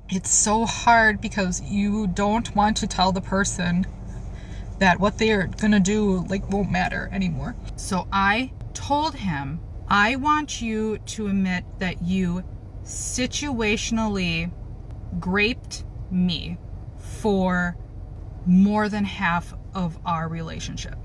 it's so hard because you don't want to tell the person that what they're gonna do won't matter anymore. So I told him, I want you to admit that you situationally graped me for more than half of our relationship.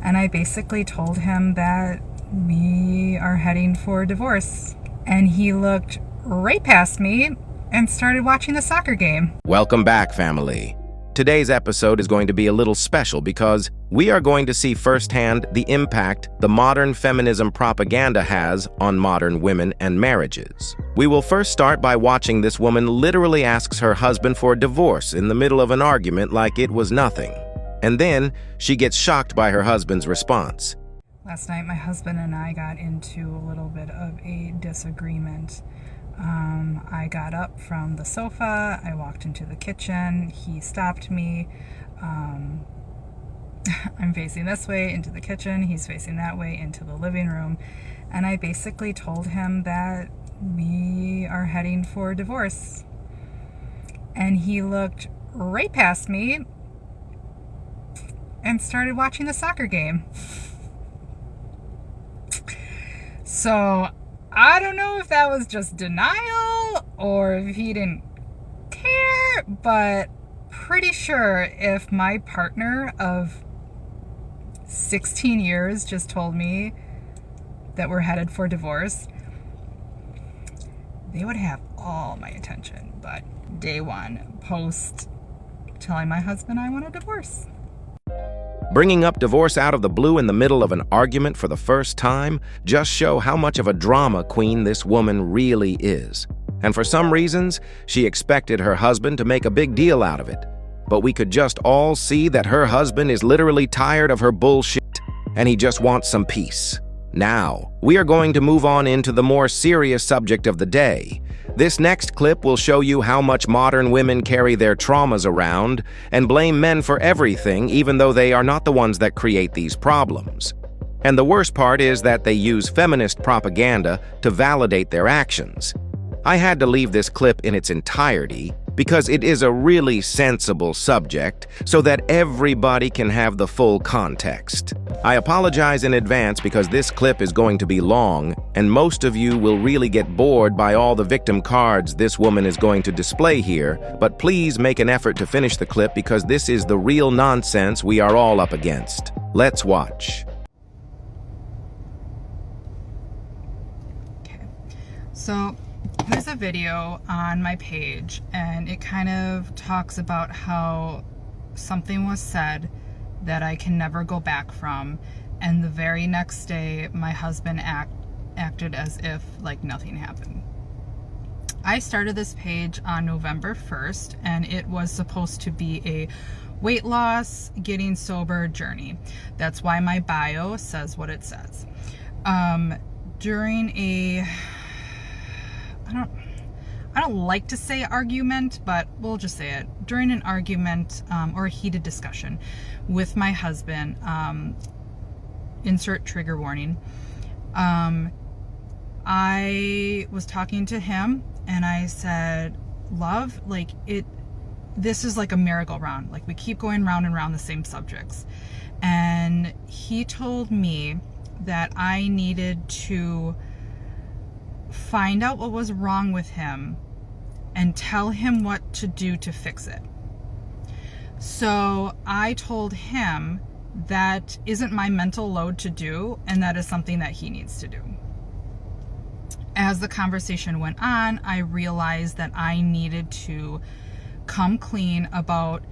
And I basically told him that we are heading for divorce. And he looked right past me and started watching the soccer game. Welcome back, family. Today's episode is going to be a little special because we are going to see firsthand the impact the modern feminism propaganda has on modern women and marriages. We will first start by watching this woman literally asks her husband for a divorce in the middle of an argument like it was nothing. And then she gets shocked by her husband's response. Last night, my husband and I got into a little bit of a disagreement. I got up from the sofa, I walked into the kitchen, he stopped me. I'm facing this way into the kitchen, he's facing that way into the living room, and I basically told him that we are heading for divorce. And he looked right past me and started watching the soccer game. So I don't know if that was just denial or if he didn't care, but pretty sure if my partner of 16 years just told me that we're headed for divorce, they would have all my attention. But day one, post telling my husband I want a divorce. Bringing up divorce out of the blue in the middle of an argument for the first time just show how much of a drama queen this woman really is. And for some reasons, she expected her husband to make a big deal out of it. But we could just all see that her husband is literally tired of her bullshit and he just wants some peace. Now, we are going to move on into the more serious subject of the day. This next clip will show you how much modern women carry their traumas around and blame men for everything, even though they are not the ones that create these problems. And the worst part is that they use feminist propaganda to validate their actions. I had to leave this clip in its entirety because it is a really sensible subject so that everybody can have the full context. I apologize in advance because this clip is going to be long and most of you will really get bored by all the victim cards this woman is going to display here, but please make an effort to finish the clip because this is the real nonsense we are all up against. Let's watch. Okay, so there's a video on my page and it kind of talks about how something was said that I can never go back from, and the very next day my husband acted as if nothing happened. I started this page on November 1st and it was supposed to be a weight loss, getting sober journey. That's why my bio says what it says. During a I don't like to say argument, but we'll just say it. During an argument or a heated discussion with my husband, insert trigger warning, I was talking to him and I said, love, this is like a merry-go-round. We keep going round and round the same subjects. And he told me that I needed to find out what was wrong with him and tell him what to do to fix it. So I told him that isn't my mental load to do, and that is something that he needs to do. As the conversation went on, I realized that I needed to come clean about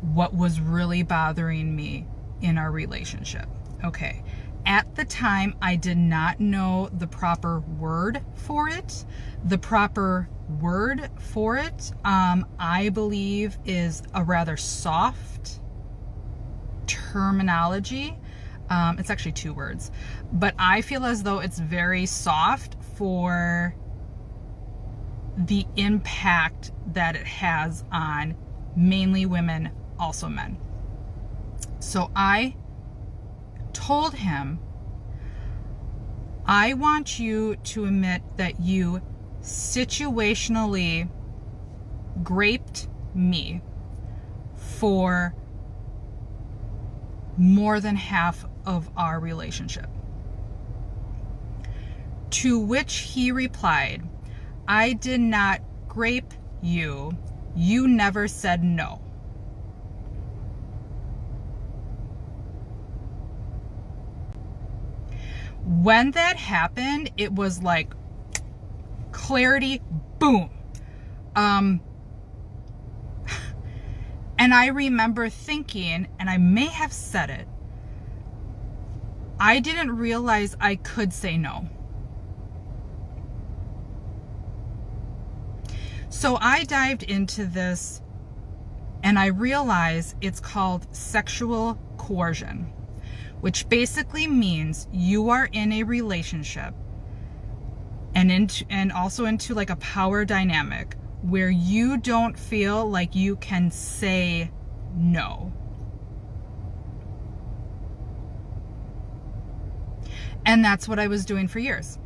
what was really bothering me in our relationship. Okay. At the time, I did not know the proper word for it. The proper word for it, I believe, is a rather soft terminology. It's actually two words, but I feel as though it's very soft for the impact that it has on mainly women, also men. So I told him, I want you to admit that you situationally graped me for more than half of our relationship. To which he replied, "I did not grape you. You never said no." When that happened, it was like clarity, boom. And I remember thinking, and I may have said it, I didn't realize I could say no. So I dived into this and I realized it's called sexual coercion, which basically means you are in a relationship and also into like a power dynamic where you don't feel like you can say no. And that's what I was doing for years.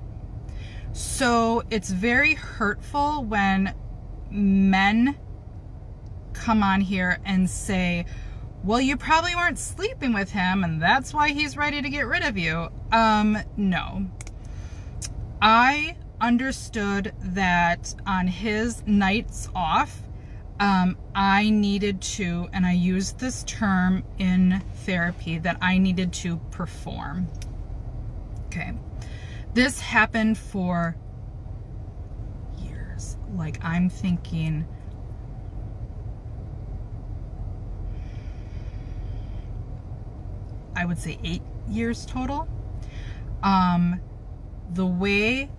So it's very hurtful when men come on here and say, well, you probably weren't sleeping with him and that's why he's ready to get rid of you. No. I understood that on his nights off, I needed to, and I used this term in therapy, that I needed to perform. Okay. This happened for years. Like, I'm thinking, I would say 8 years total. The way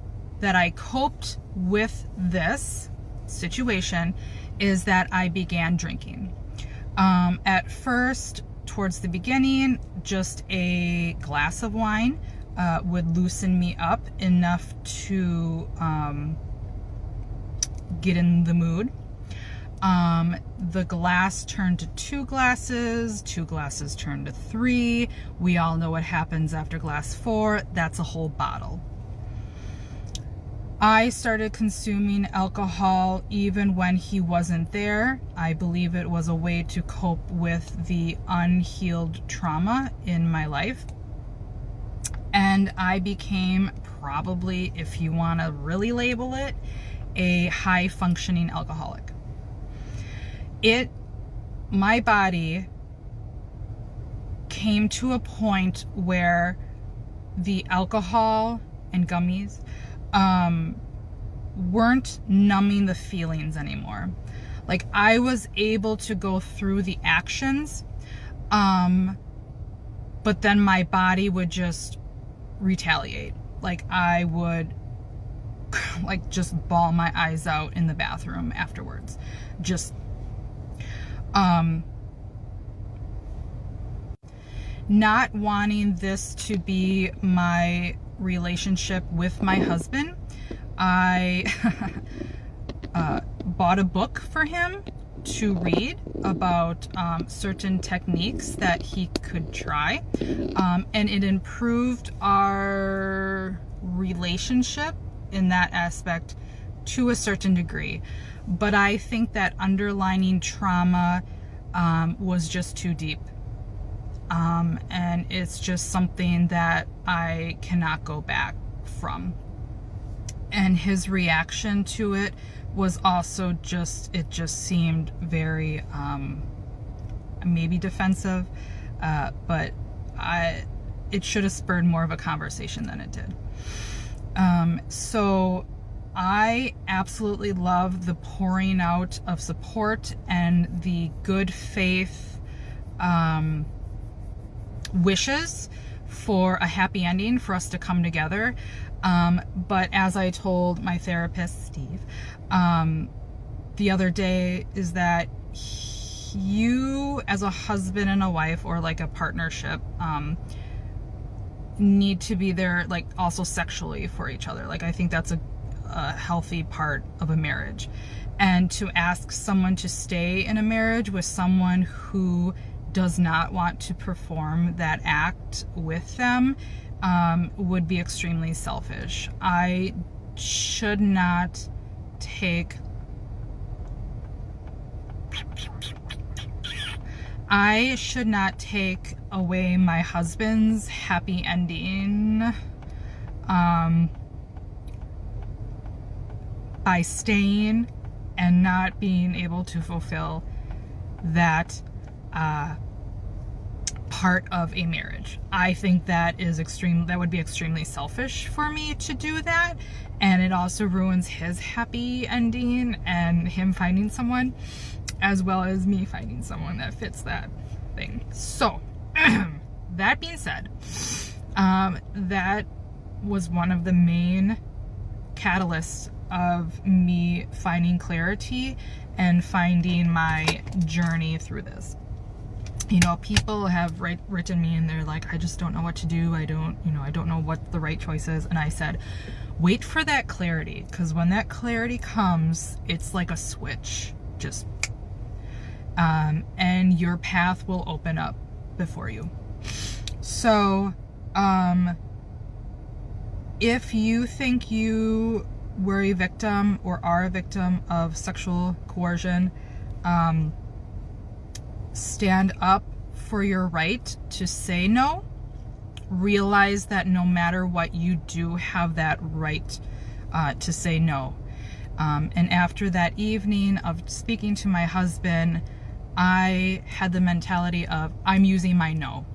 that I coped with this situation is that I began drinking. At first, towards the beginning, just a glass of wine would loosen me up enough to get in the mood. The glass turned to 2 glasses, 2 glasses turned to 3. We all know what happens after glass 4. That's a whole bottle. I started consuming alcohol even when he wasn't there. I believe it was a way to cope with the unhealed trauma in my life. And I became probably, if you want to really label it, a high-functioning alcoholic. My body came to a point where the alcohol and gummies weren't numbing the feelings anymore. Like, I was able to go through the actions, but then my body would just retaliate. Like, I would like just bawl my eyes out in the bathroom afterwards. Just not wanting this to be my relationship with my husband, I bought a book for him to read about certain techniques that he could try, and it improved our relationship in that aspect to a certain degree. But I think that underlining trauma was just too deep. And it's just something that I cannot go back from. And his reaction to it was also it just seemed very, maybe defensive, but it should have spurred more of a conversation than it did. So I absolutely love the pouring out of support and the good faith wishes for a happy ending for us to come together. But as I told my therapist, Steve, the other day, is that you as a husband and a wife, or like a partnership, need to be there, like, also sexually for each other. Like, I think that's a healthy part of a marriage. And to ask someone to stay in a marriage with someone who does not want to perform that act with them would be extremely selfish. I should not take I should not take away my husband's happy ending by staying and not being able to fulfill that part of a marriage. I think that would be extremely selfish for me to do that, and it also ruins his happy ending and him finding someone, as well as me finding someone that fits that thing. So that being said, that was one of the main catalysts of me finding clarity and finding my journey through this. You know, people have written me and they're like, I just don't know what to do. I don't know what the right choice is. And I said, wait for that clarity, because when that clarity comes, it's like a switch, just and your path will open up before you. So if you think you were a victim or are a victim of sexual coercion, stand up for your right to say no. Realize that no matter what you do, have that right to say no. And after that evening of speaking to my husband, I had the mentality of, I'm using my no.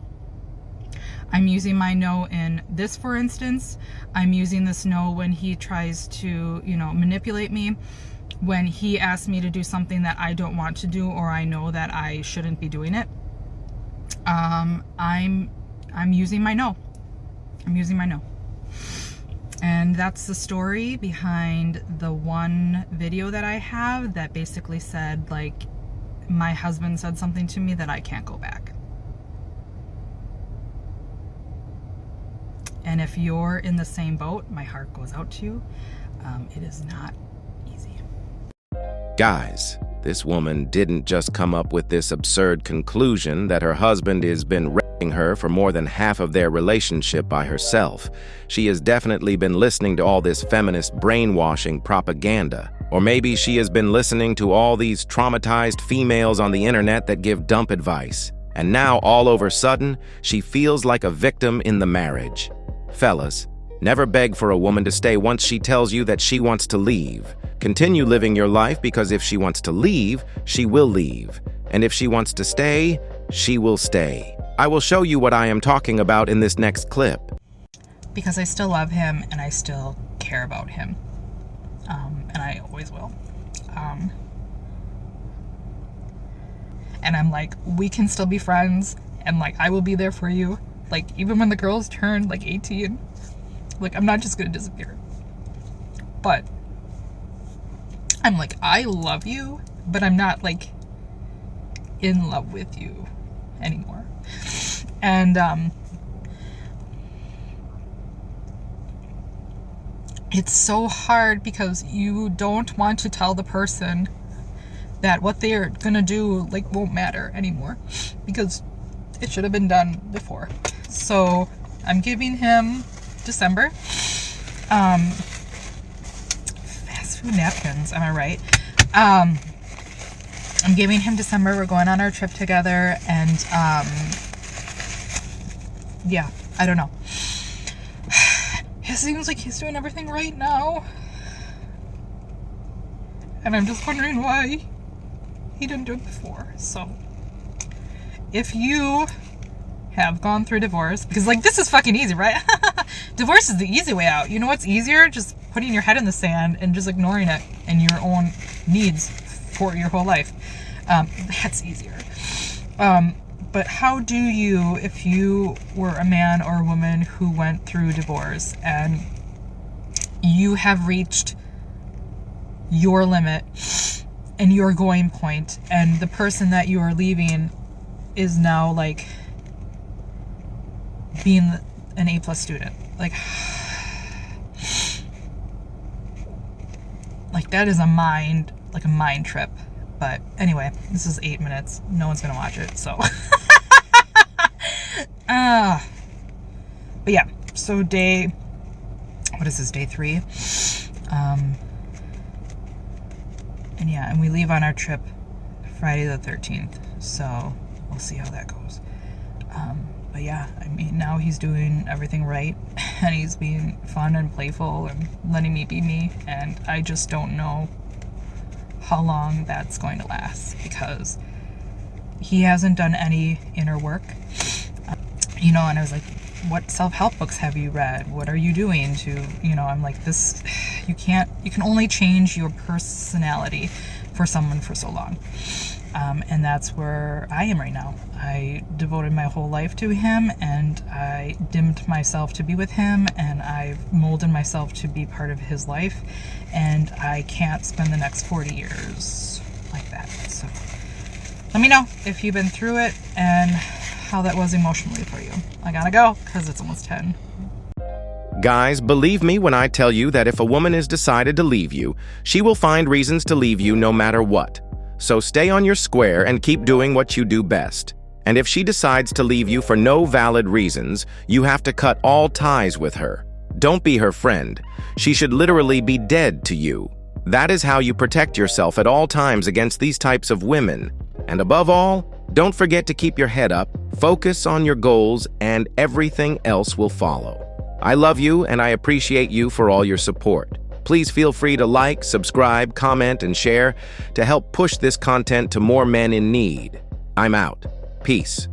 I'm using my no in this, for instance. I'm using this no when he tries to, manipulate me, when he asks me to do something that I don't want to do, or I know that I shouldn't be doing it. I'm using my no. I'm using my no. And that's the story behind the one video that I have that basically said, like, my husband said something to me that I can't go back. And if you're in the same boat, my heart goes out to you. It is not easy. Guys, this woman didn't just come up with this absurd conclusion that her husband has been raping her for more than half of their relationship by herself. She has definitely been listening to all this feminist brainwashing propaganda. Or maybe she has been listening to all these traumatized females on the internet that give dump advice. And now, all over a sudden, she feels like a victim in the marriage. Fellas, never beg for a woman to stay once she tells you that she wants to leave. Continue living your life, because if she wants to leave, she will leave. And if she wants to stay, she will stay. I will show you what I am talking about in this next clip. Because I still love him and I still care about him. And I always will. And I'm like, we can still be friends, and like, I will be there for you. Like, even when the girls turn like 18, like, I'm not just gonna disappear. But I'm like, I love you, but I'm not like in love with you anymore. And it's so hard because you don't want to tell the person that what they're gonna do like won't matter anymore, because it should have been done before. So I'm giving him December. Fast food napkins, am I right? I'm giving him December. We're going on our trip together, and yeah, I don't know. It seems like he's doing everything right now, and I'm just wondering why he didn't do it before. So if you have gone through divorce, because like, this is fucking easy, right? Divorce is the easy way out. You know what's easier? Just putting your head in the sand and just ignoring it and your own needs for your whole life. That's easier. But how do you, if you were a man or a woman who went through divorce and you have reached your limit and your going point, and the person that you are leaving is now like being an A+ student, like that is a mind trip. But anyway, this is 8 minutes. No one's gonna watch it, so. But yeah, so day 3? And yeah, and we leave on our trip Friday the 13th. So we'll see how that goes. But yeah, I mean, now he's doing everything right, and he's being fun and playful and letting me be me, and I just don't know how long that's going to last, because he hasn't done any inner work. And I was like, what self-help books have you read? What are you doing to, I'm like, this, you can only change your personality for someone for so long. And that's where I am right now. I devoted my whole life to him, and I dimmed myself to be with him, and I've molded myself to be part of his life, and I can't spend the next 40 years like that. So let me know if you've been through it and how that was emotionally for you. I gotta go because it's almost 10. Guys, believe me when I tell you that if a woman is decided to leave you, she will find reasons to leave you no matter what. So stay on your square and keep doing what you do best. And if she decides to leave you for no valid reasons, you have to cut all ties with her. Don't be her friend. She should literally be dead to you. That is how you protect yourself at all times against these types of women. And above all, don't forget to keep your head up, focus on your goals, and everything else will follow. I love you, and I appreciate you for all your support. Please feel free to like, subscribe, comment, and share to help push this content to more men in need. I'm out. Peace.